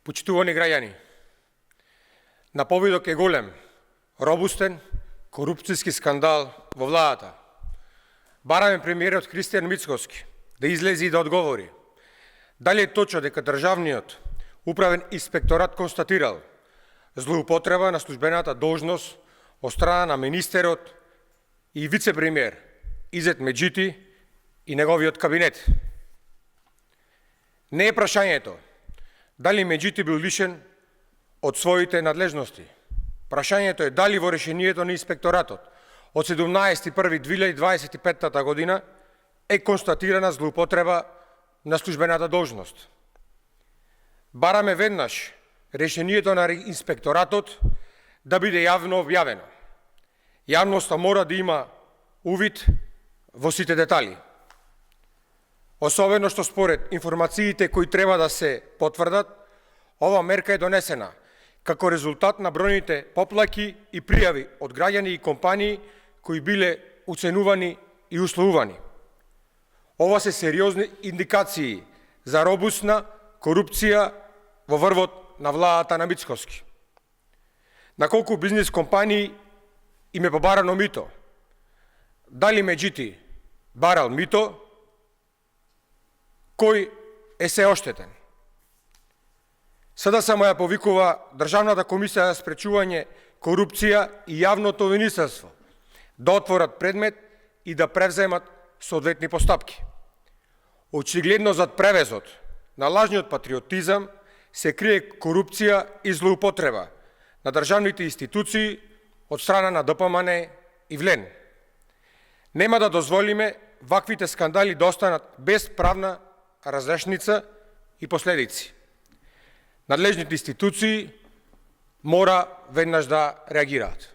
Почитувани граѓани, наповедок е голем, робустен, корупцијски скандал во владата. Бараме премиерот Христијан Мицкоски да излезе и да одговори дали е точно дека државниот управен инспекторат констатирал злоупотреба на службената должност од страна на министерот и вице-премиер Изет Меджити и неговиот кабинет. Не е прашањето дали Меджити бил лишен од своите надлежности. Прашањето е дали во решението на инспекторатот од 17.1.2025 година е констатирана злоупотреба на службената должност. Бараме веднаш решението на инспекторатот да биде јавно објавено. Јавноста мора да има увид во сите детали. Особено што според информациите кои треба да се потврдат, ова мерка е донесена како резултат на бројните поплаки и пријави од граѓани и компании кои биле уценувани и условувани. Ова се сериозни индикации за робусна корупција во врвот на владата на Мицкоски. На колку бизнес компании им е побарано мито? Дали Меджити барал мито? Кој е се оштетен? СДСМ ја повикува Државната комисија за спречување корупција и јавното министерство да отворат предмет и да превземат соодветни постапки. Очигледно зад превезот на лажниот патриотизам се крие корупција и злоупотреба на државните институции од страна на ДПМН и ВЛЕН. Нема да дозволиме ваквите скандали да останат без правна разрешница и последици. Надлежните институции мора веднаш да реагираат.